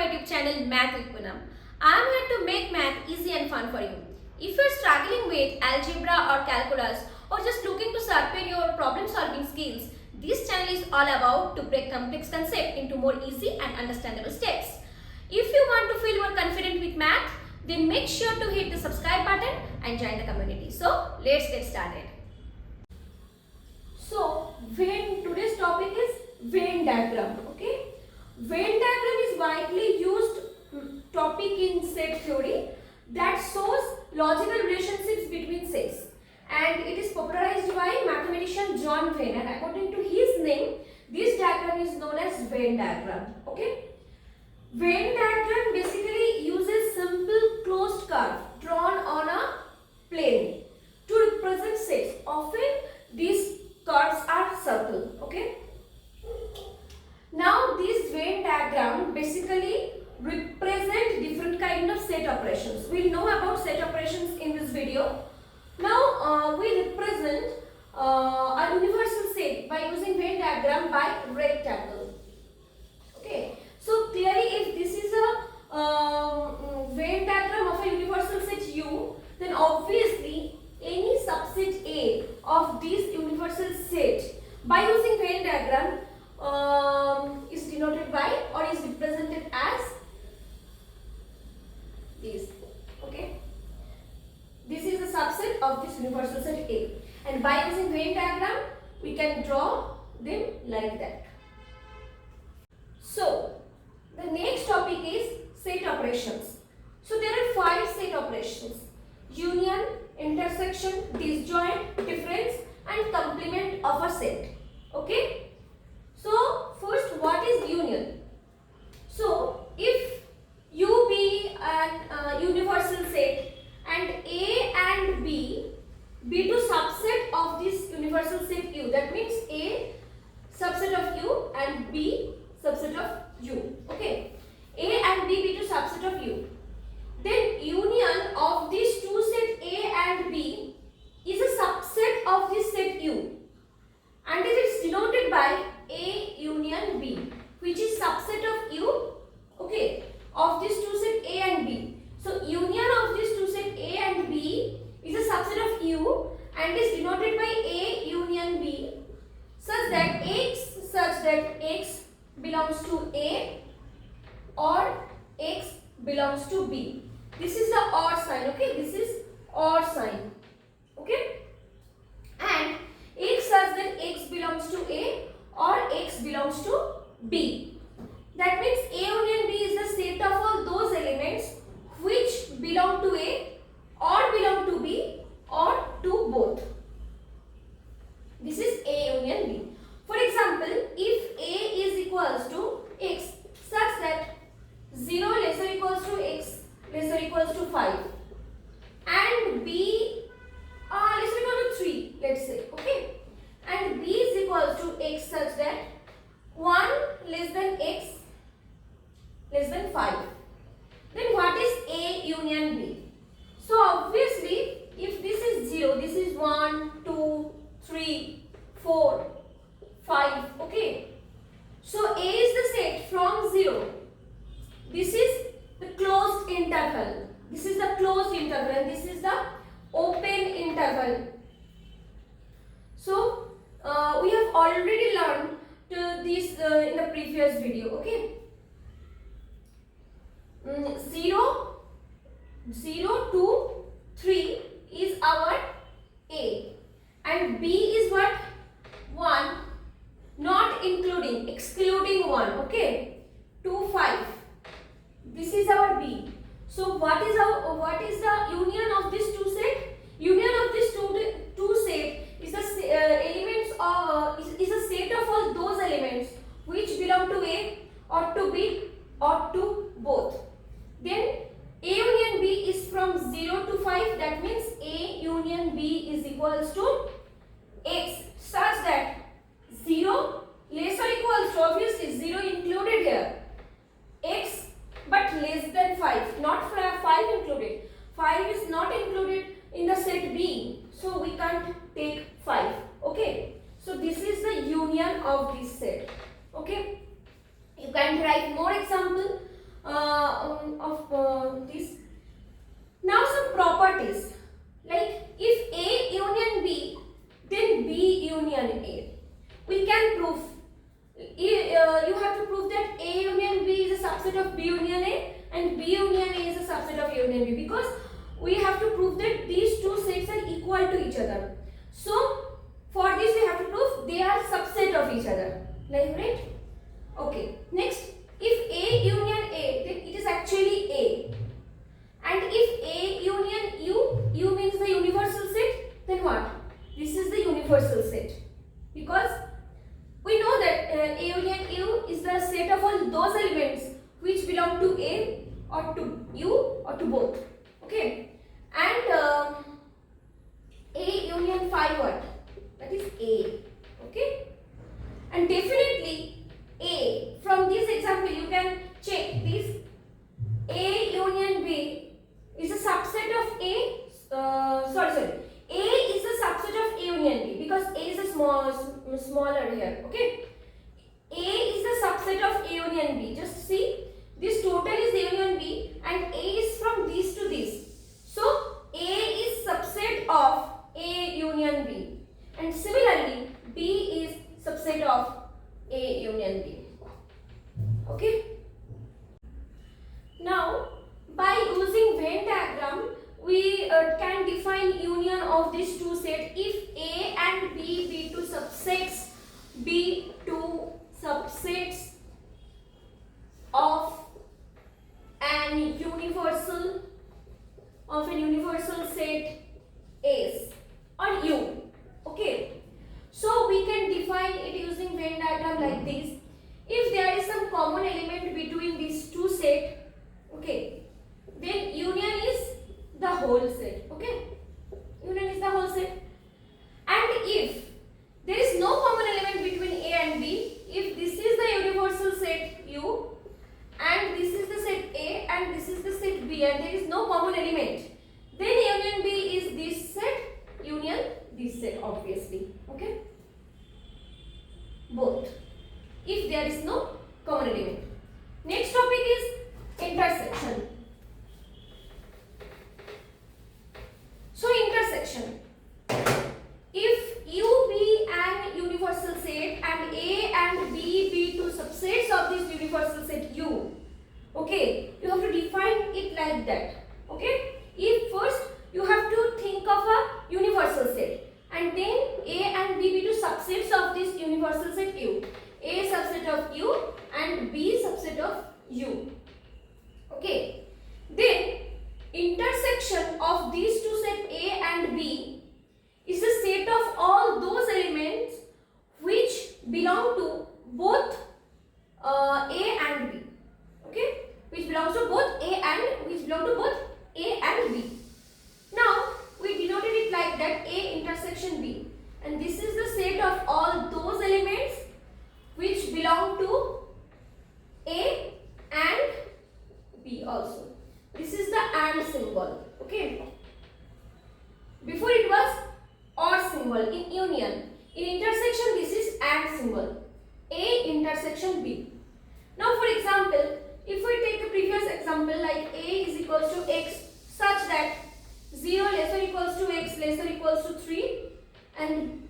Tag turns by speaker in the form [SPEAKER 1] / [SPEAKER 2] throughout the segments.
[SPEAKER 1] my YouTube channel Math with Poonam. I am here to make math easy and fun for you. If you are struggling with algebra or calculus or just looking to sharpen your problem solving skills, this channel is all about to break complex concepts into more easy and understandable steps. If you want to feel more confident with math, then make sure to hit the subscribe button and join the community. So let's get started. So today's topic is Venn diagram. Okay, Venn diagram is widely used topic in set theory that shows logical relationships between sets, and it is popularized by mathematician John Venn, and according to his name, this diagram is known as Venn diagram. Okay, Venn diagram basically uses simple closed curve drawn on a plane to represent sets. Often these curves are circle. Okay, now this Venn diagram basically represent different kind of set operations. We will know about set operations in this video. Now we represent a universal set by using Venn diagram by rectangle. Okay, so clearly if this is a Venn diagram of a universal set U, then obviously any subset A of this universal set by using Venn diagram is denoted by or is represented as this. Okay, this is a subset of this universal set A, and by using Venn diagram we can draw them like that. So the next topic is set operations. So there are 5 set operations: union, intersection, disjoint, difference and complement of a set. Okay, so first, what is union? So if U be an universal set and A and B be two subset of this universal set U, that means A subset of U and B subset of U. Okay, A and B be two subset of U, then union of these two set A and B is a subset of this set U, and it is denoted by A union B, which is subset of U. Okay, of these two set A and B. So union of these two set A and B is a subset of U and is denoted by A union B such that X belongs to A or X belongs to B. This is the OR sign. Okay, this is OR sign. Okay, and X such that X belongs to A or X belongs to B. That means A union B is the set of all those elements which belong to A or belong to B or to both. This is A union B. For example, if A is equals to X such that 0 lesser equals to X lesser equals to 5 and B lesser equal to 3, let's say. Okay, and B is equals to X such that 1 less than X less than 5, then what is A union B? So obviously if this is 0, this is 1, 2, 3, 4, 5. Okay, so A is the set from 0. This is the closed interval. This is the closed interval and this is the open interval. So we have already learned this in the previous video. Okay, 0, 2, 3 is our A and B is what? 1, not including, excluding 1. Okay, 2, 5. This is our B. So what is the union of this two set? Union of this two set is the elements of is a set of all those elements which belong to A or to B or to both. Then A union B is from 0 to 5. That means A union B is equals to X such that 0 less or equals to, obviously 0 included here, X but less than 5, not 5 included. 5 is not included in the set B, so we can't take 5. Okay, so this is the union of this set. Okay, you can write more example. of this. Now some properties, like if A union B, then B union A. We can prove. You have to prove that A union B is a subset of B union A and B union A is a subset of A union B, because we have to prove that these two sets are equal to each other. So for this we have to prove they are subset of each other. Like, right? Okay. Next, if A union A, then it is actually A. And if A union U means the universal set, then what? This is the universal set. Because we know that A union U is the set of all those elements which belong to A or to U or to both. Okay. And A union phi what? That is A. Okay. And definitely A, from this example you can check this. A union B is a subset of A. A is a subset of A union B, because A is a smaller here. Okay. A is the subset of A union B. Just see, this total is A union B and A is from this to this. So A is subset of A union B, and similarly B is subset of A union B. Okay. Now by using Venn diagram we can define union of these two sets if A and B be two subsets of an universal set S or U. Okay. So we can define it using Venn diagram like this. If there is some common element between these two sets, okay, then union is the whole set. Okay, union is the whole set. And if there is no common element between A and B, if this is the universal set U and this is the set A and this is the set B and there is no common element, then union B is this set, union this set, obviously. Okay, both, if there is no common element. Next topic is intersection. So intersection, if U be an universal set and A and B be two subsets of this universal set U, okay, you have to define it like that. Okay, if first you have to think of a universal set and then A and B be two subsets of this universal set U. A subset of U and B subset of U. Okay, then intersection of these two sets A and B is a set of all those elements which belong to both A and B. Okay, which belongs to both A and B. Now we denoted it like that, A intersection B, and this is the set of all those elements which belong to A and B also. This is the AND symbol. Okay, before it was OR symbol in union. In intersection this is AND symbol, A intersection B. Now for example, if we take the previous example like A is equals to X such that 0 less or equals to X less or equals to 3, and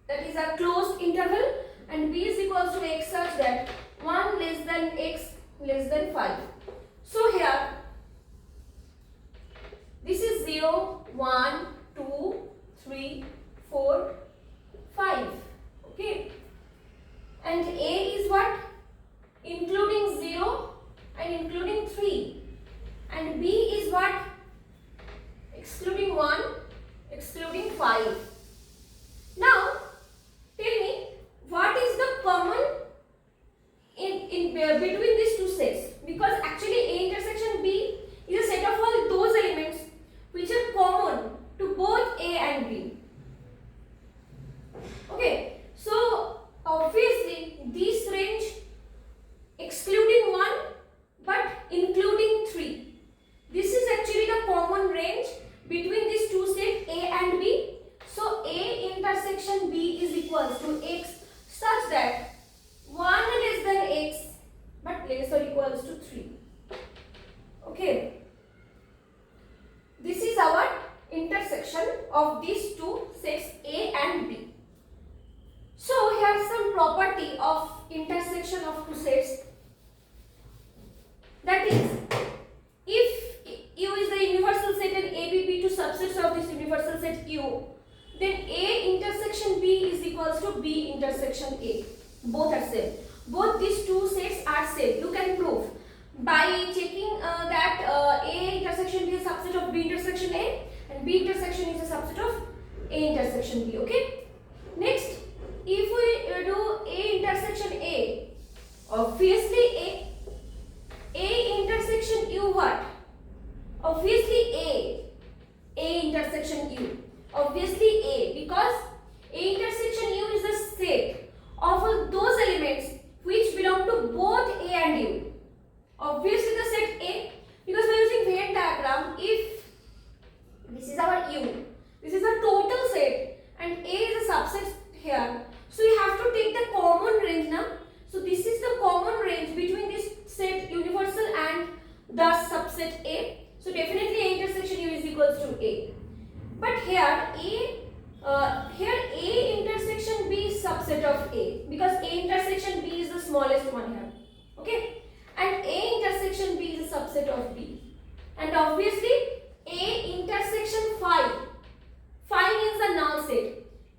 [SPEAKER 1] that is a closed interval, and B is equals to X such that 1 less than X less than 5. So here this is 0, 1, 2, 3, 4, 5. Okay, and A is what? Including 0 and including 3, and B is what? Excluding 1, excluding 5. Now tell me, what is the common in between these two sets? Because actually A intersection B is a set of all those elements which are common to both A and B. Okay, so obviously this range excluding 1 but including 3. This is actually the common range between these two sets A and B. So A intersection B is equals to X such that 1 less than X but less or equals to 3. Okay. This is our intersection of these two sets A and B. So here is some property of intersection of two sets. That is, if U is the universal set and A, B, B two subsets of this universal set U, then A intersection B is equals to B intersection A. Both are same. Both these two sets are same. You can prove by checking that A intersection B is a subset of B intersection A and B intersection is a subset of A intersection B. Okay. Next, if we do A intersection A, obviously A intersection U what? Obviously A intersection U. Obviously A, because A intersection U is the set of those elements which belong to both A and U. Obviously the set A, because we are using Venn diagram, if this is our U, this is a total set and A is a subset here, so you have to take the common range now. So this is the common range between this set universal and the subset A. So definitely A intersection U is equals to A. But here A intersection B is subset of A, because A intersection B is the smallest one here. Okay, and A intersection B is a subset of B, and obviously A intersection phi means the null set,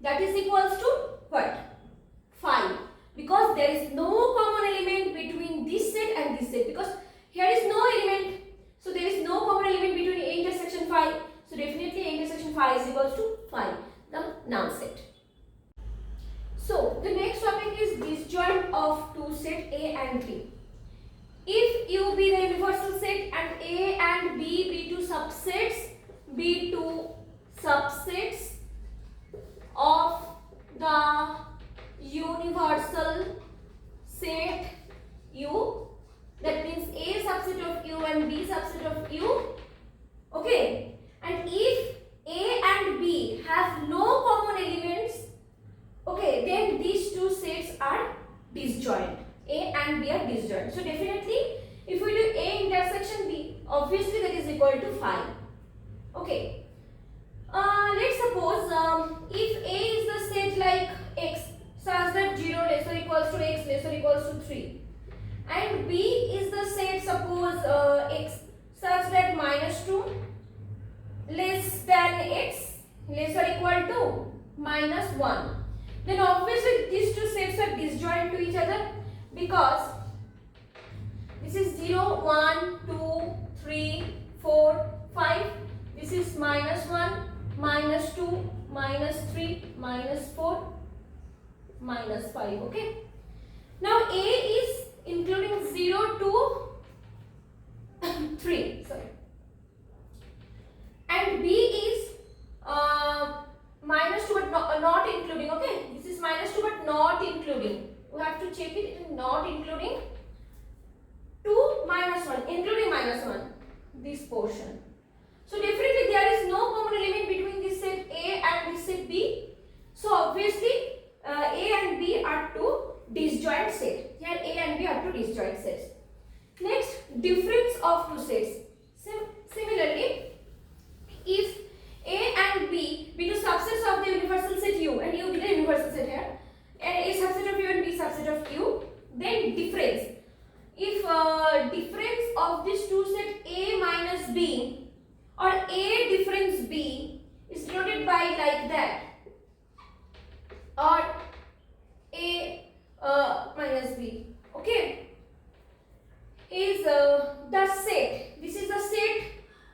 [SPEAKER 1] that is equals to what? Phi, because there is no common element between this set and this set, because here is no element, so there is no common element between A intersection phi, so definitely A intersection phi is equals to phi, the null set. So the next topic is disjoint of two set A and B. If U be the universal set and A and B be two subsets of the universal set U, that means A subset of U and B subset of U. Okay, and if A and B have no common elements, okay, then these two sets are disjoint. A and B are disjoint. So definitely if we do A intersection B, obviously that is equal to phi. Okay. Let's suppose if A is the set like X such that 0 less or equals to X less or equals to 3, and B is the set suppose X such that -2 less than X less or equal to -1, then obviously these two sets are disjoint to each other, because this is 0, 1, 2, 3, 4, 5. This is -1, -2, -3, -4, -5. Okay. Now A is including 0 to 3. Sorry. And B is -2 but not including. Okay. This is -2 but not including. We have to check it is not including 2 -1, including -1, this portion. So definitely there is no common element between this set A and this set B. So obviously A and B are two disjoint sets. Here A and B are two disjoint sets. Next, difference of two sets. Similarly, if A and B be two subsets of the universal set U, and U be the universal set here, and A subset of U and B subset of U, then difference. If difference of this two set A minus B or A difference B is denoted by like that, or A minus B, okay, is the set. This is the set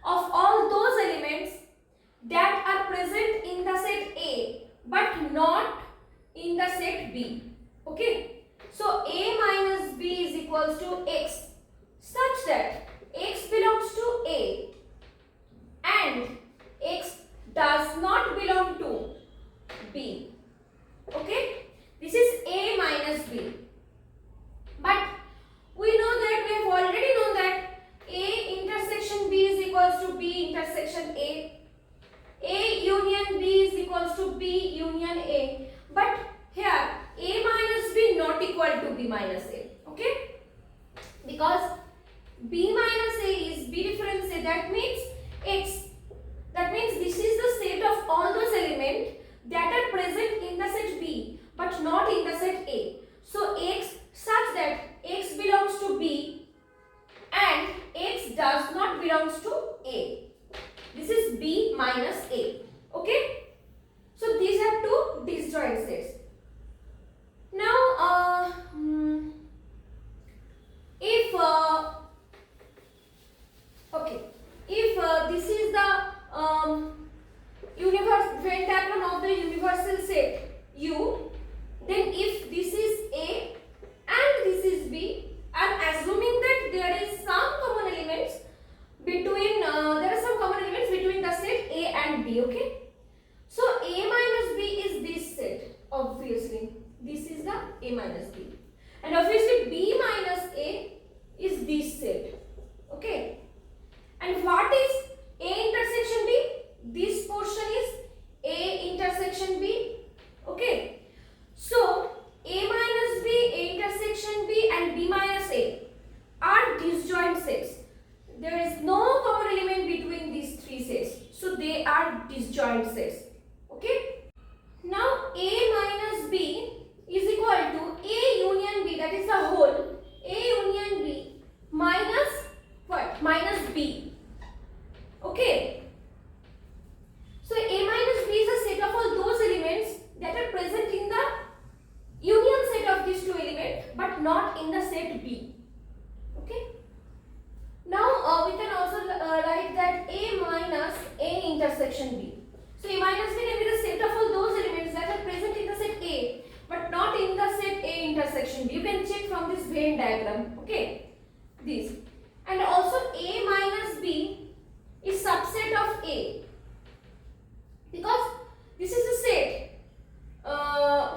[SPEAKER 1] of all those elements that are present in the set A but not in the set B. Okay, so A minus B is equals to X, such that X belongs to A and X does not belong to B. Okay, this is A minus B. But we know that we have already known that A intersection B is equals to B intersection A. A union B is equals to B union A. But here A minus B not equal to B minus A. Okay, because B minus A is B difference A, that means X. That means this is the set of all those elements that are present in the set B but not in the set A. So X such that X belongs to B and X does not belongs to A. This is B minus A. Okay. So these are two disjoint sets. Now if this is the Venn diagram of the universal set U, then if this is A and this is B, I am assuming that there is some common elements between the set A and B. Okay, so A minus B is this set. Obviously this is the A minus B, and obviously B minus A is this set. Okay, and what is A intersection B? This portion is A intersection B. Okay, so A minus B, A intersection B and B minus A are disjoint sets. There is no common element between these three sets, so they are disjoint sets. Okay, now A minus B is equal to A union B, that is the whole. A union B minus what? Minus B. Okay, so A minus B is a set of all those elements that are present in the union set of these two elements but not in the set B. Okay, now we can also write that A minus A intersection B. So A minus B can be the set of all those elements that are present in the set A but not in the set A intersection B. You can check from this Venn diagram. Okay, this, and also A minus B is subset of A, because this is a set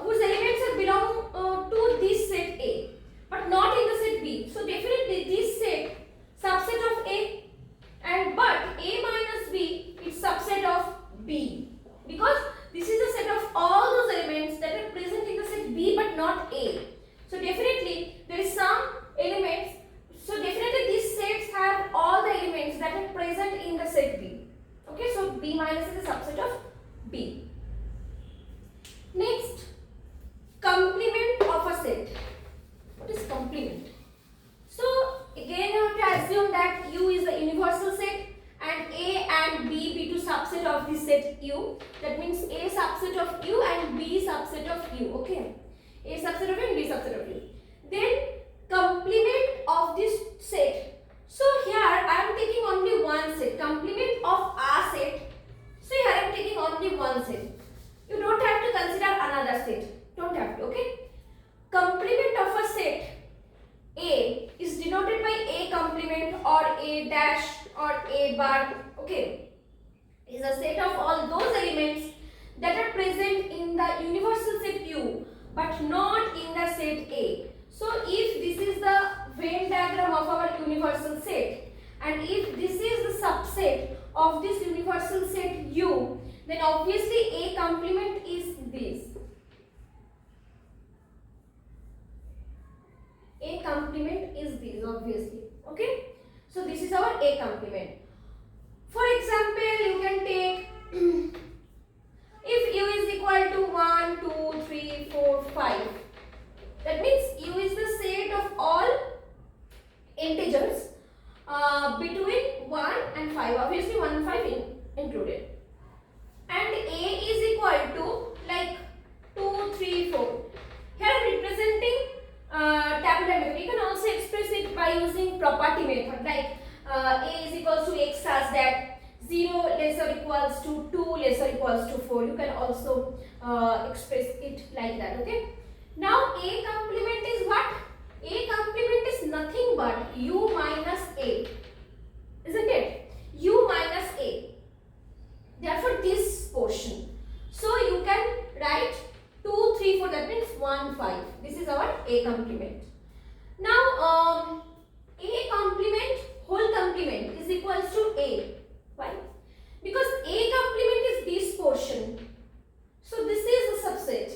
[SPEAKER 1] whose elements are belong to this set A but not in the set B. So definitely this set subset of A, and but A minus B is subset of B, because this is a set of all those elements that are present in the set B but not A. So definitely there is some elements. So definitely these sets have all the elements that are present in the set B. Okay, so B minus is a subset of B. Next, complement of a set. What is complement? So again you have to assume that U is the universal set and A and B be two subset of this set U. That means A subset of U and B subset of U. Okay, A subset of U and B subset of U. Then complement of this set. So here I am taking only one set. Complement of a set. So here I am taking only one set. You don't have to consider another set. Don't have to. Okay. Complement of a set A is denoted by A complement or A dash or A bar. Okay, is a set of all those elements that are present in the universal set U but not in the set A. So if this is the Venn diagram of our universal set and if this is the subset of this universal set U, then obviously A complement is this. A complement is this, obviously. Okay, so this is our A complement. For example, you can take if U is equal to 1, 2, 3, 4, 5. That means U is the set of all integers between 1 and 5. Obviously 1 and 5 included. And A is equal to like 2, 3, 4. Here I am representing tabular method. You can also express it by using property method, like A is equals to X such that 0 lesser equals to 2 lesser equals to 4. You can also express it like that. Okay. Now A complement is what? A complement is nothing but U minus A, isn't it? U minus A. Therefore this portion. So you can write 2, 3, 4. That means 1, 5. This is our A complement. Now A complement whole complement is equals to A. Why? Because A complement is this portion. So this is a subset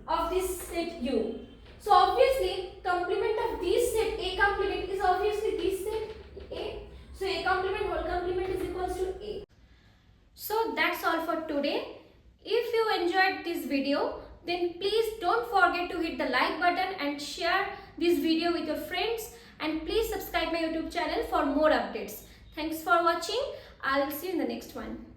[SPEAKER 1] of this set U. So obviously complement of this set A complement is obviously today. If you enjoyed this video, then please don't forget to hit the like button and share this video with your friends, and please subscribe my YouTube channel for more updates. Thanks for watching. I will see you in the next one.